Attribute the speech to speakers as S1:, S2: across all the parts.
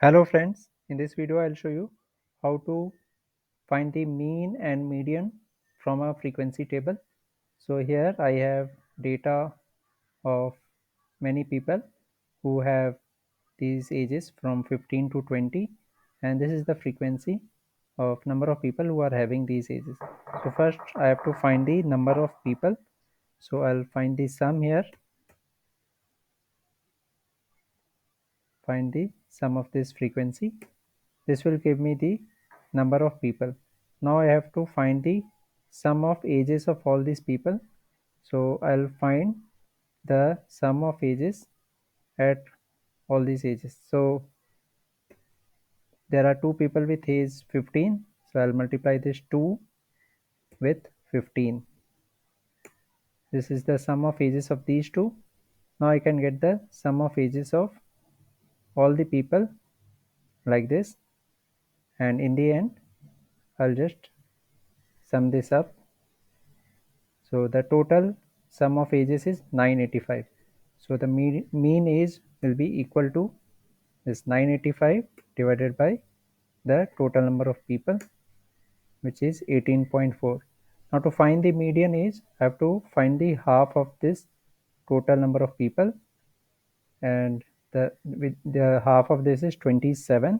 S1: Hello friends, in this video I'll show you how to find the mean and median from a frequency table. So here I have data of many people who have these ages from 15 to 20, and this is the frequency of number of people who are having these ages. So first I have to find the number of people. So I'll find the sum here, find the sum of this frequency. This will give me the number of people. Now I have to find the sum of ages of all these people. So I'll find the sum of ages at all these ages. So there are two people with age 15. So I'll multiply this 2 with 15. This is the sum of ages of these two. Now I can get the sum of ages of all the people like this. And in the end, I'll just sum this up. So the total sum of ages is 985. So the mean age will be equal to this 985 divided by the total number of people, which is 18.4. Now to find the median age, I have to find the half of this total number of people, and the half of this is 27,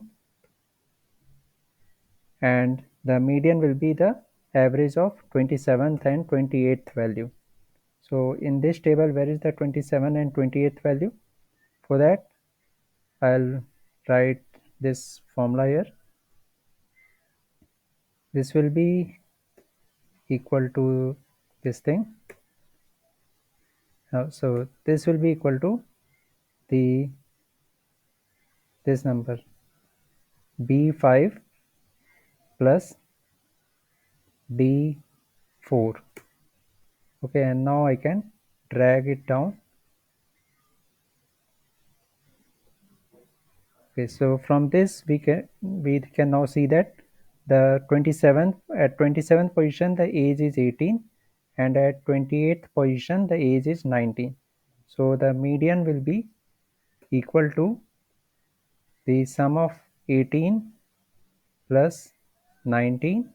S1: and the median will be the average of 27th and 28th value. So in this table, where is the 27 and 28th value? For that, I'll write this formula here. This will be equal to this thing. So this will be equal to the this number B5 plus D4. Okay, and now I can drag it down. Okay, so from this we can now see that the 27th position the age is 18, and at 28th position the age is 19. So the median will be equal to the sum of 18 plus 19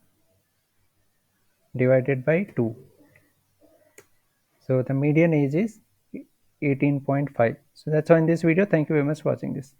S1: divided by 2. So the median age is 18.5. So that's all in this video. Thank you very much for watching this.